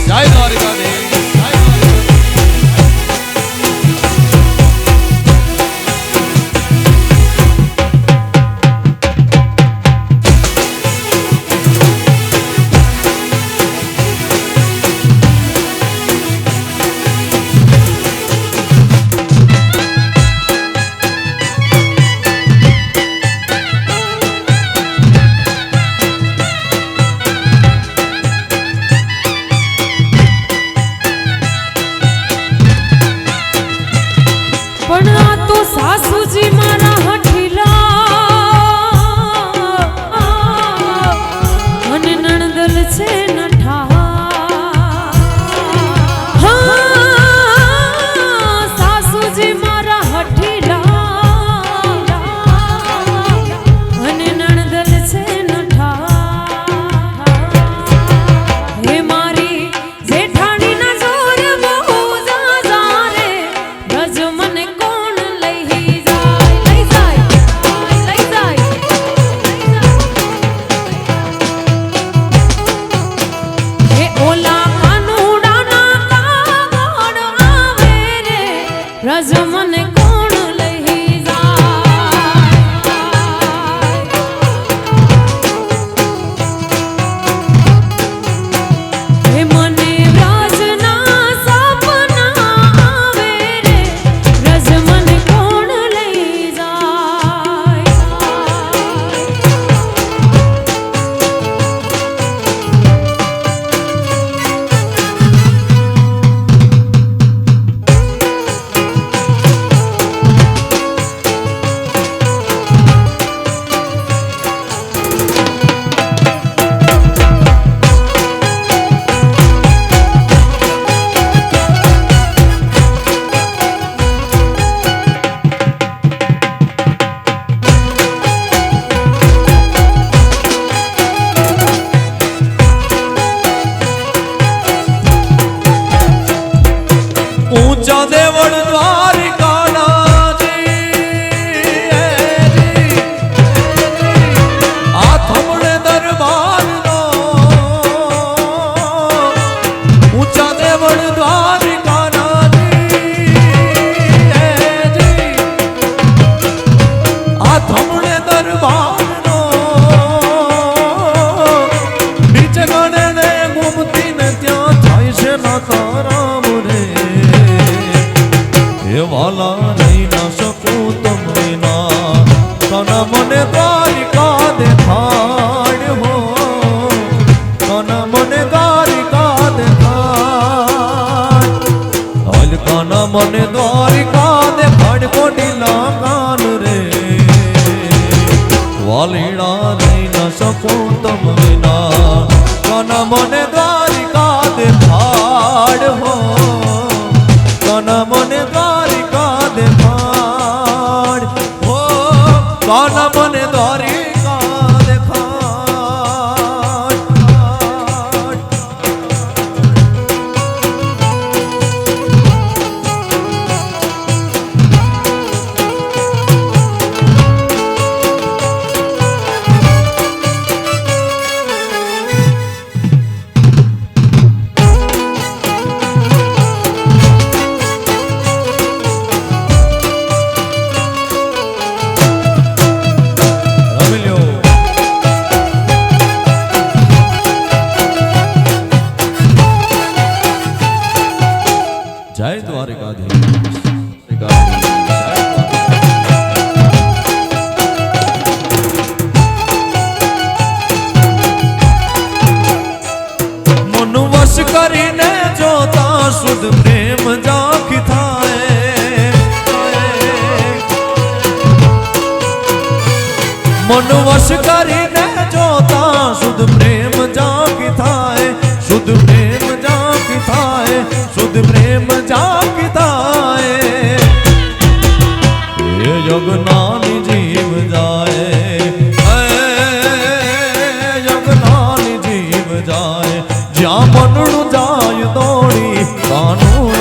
જય દ્વારકાધીશ. પણ આ તો સાસુજી મારા હઠીલા અને નણદલ છે નઠા. સાસુજી મારા હઠીલા અને નણદલ છે નઠા. હે મારી જેઠાણીના જોર બહુ ઝાઝા રે, રજ મને કોણ લઈ જાય. હે ઓલા કાનુડાના કાગળ આવે રે, રજ મને કોણ લઈ જાય. હે મને વ્રજના સપના આવે રે, રજ મને કોણ લઈ જાય. ऊंचा देवड़ द्वारिकानाजी, आ थमणे दरबारनो. ऊंचा देवड़ द्वारिकानाजी, आ थमणे दरबारनो. નીચે ગણે ને ગુમતી ને ત્યાં થાય છે ના તારા મુરે. હે વાલા નહીં ના શકું તમને ના, તને મને દ્વારિકા દેખાડ હો, તને મને દ્વારિકા દેખાડ. હાલ કાના મને દ્વારિકા દેખાડ કોટી લાગાન રે. વાલીડા નહીં ના શકું તમને ના, તને મને દ્વારિકા દેખાડ હો, તને મને દ્વારિકા દેખાડ હો, તને મને દ્વારિકા દેખાડ. જય દ્વારકાધીશ. મન વશ કરીને જોતા શુદ્ધ પ્રેમ જાખી થાય. મન વશ કરીને જોતા શુદ્ધ પ્રેમ જાખી થાય, શુદ્ધ પ્રેમ જાખી થાય, શુદ્ધ પ્રેમ જાખી થાય. એ યજ્ઞાની જીવ જાય, યજ્ઞાની જીવ જાય, જ્યાં મનડું જાય દોડી કાનું